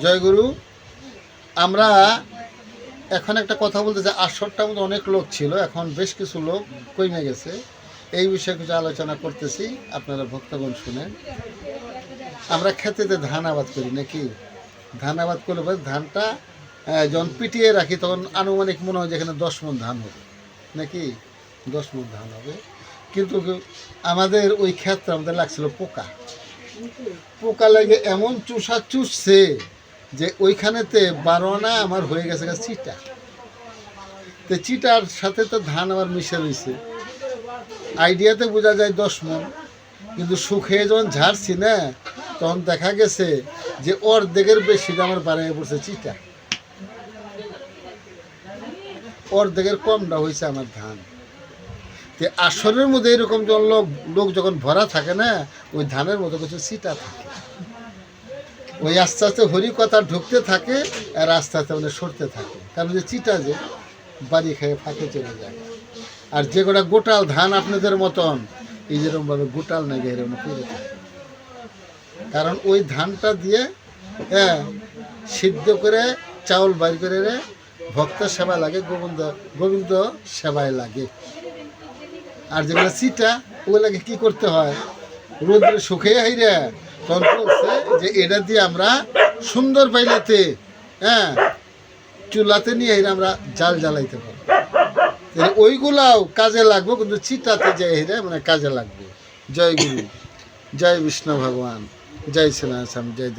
জয়গুরু। আমরা এখন একটা কথা বলতে যে আসরটার মধ্যে অনেক লোক ছিল, এখন বেশ কিছু লোক কমে গেছে। এই বিষয়ে কিছু আলোচনা করতেছি, আপনারা ভক্তগণ শুনেন। আমরা খেতেতে ধান আবাদ করি নাকি? ধান আবাদ করলে পরে ধানটা যখন পিটিয়ে রাখি তখন আনুমানিক মনে হয় যেখানে 10 মণ ধান হবে নাকি? 10 মণ ধান হবে। কিন্তু আমাদের ওই ক্ষেত্রে আমাদের লাগছিল পোকা। পোকা লেগে এমন চুষা চুষছে যে ওইখানেতে 12 আনা আমার হয়ে গেছে চিটা। তো চিটার সাথে তো ধান আমার মিশে রয়েছে। আইডিয়াতে বোঝা যায় 10 মণ, কিন্তু শুকিয়ে যখন ঝাড়ছি না তখন দেখা গেছে যে অর্ধেকের বেশি আমার বাড়াই পড়ছে চিটা, অর্ধেকের কমটা হয়েছে আমার ধান। তো আসরের মধ্যে এরকম যখন লোক যখন ভরা থাকে না, ওই ধানের মতো কিছু চিটা থাকে, ওই আস্তে আস্তে হরি কথা ঢুকতে থাকে আর আস্তে আস্তে মানে সরতে থাকে। কারণ যে চিটা যে বাড়ি খেয়ে ফাঁকে চলে যায়। আর যে কটা গোটাল ধান আপনাদের মতন এই যেরকমভাবে গোটাল না গিয়ে এরকম করে থাকে। কারণ ওই ধানটা দিয়ে সিদ্ধ করে চাউল বাইর করে ভক্ত সেবা লাগে, গোবিন্দ সেবায় লাগে। আর যেগুলো চিটা ওগুলোকে কি করতে হয়, রোদ্রে শুকিয়ে হাইরে তখন বলছে যে এটা দিয়ে আমরা সুন্দর পাইলাতে চুলাতে নিয়ে আমরা জাল জ্বালাইতে পারবো। ওইগুলাও কাজে লাগবে, কিন্তু চিটাতে যে হেরে মানে কাজে লাগবে। জয় গুরু, জয় বিষ্ণু ভগবান, জয় শ্রীরাম, জয়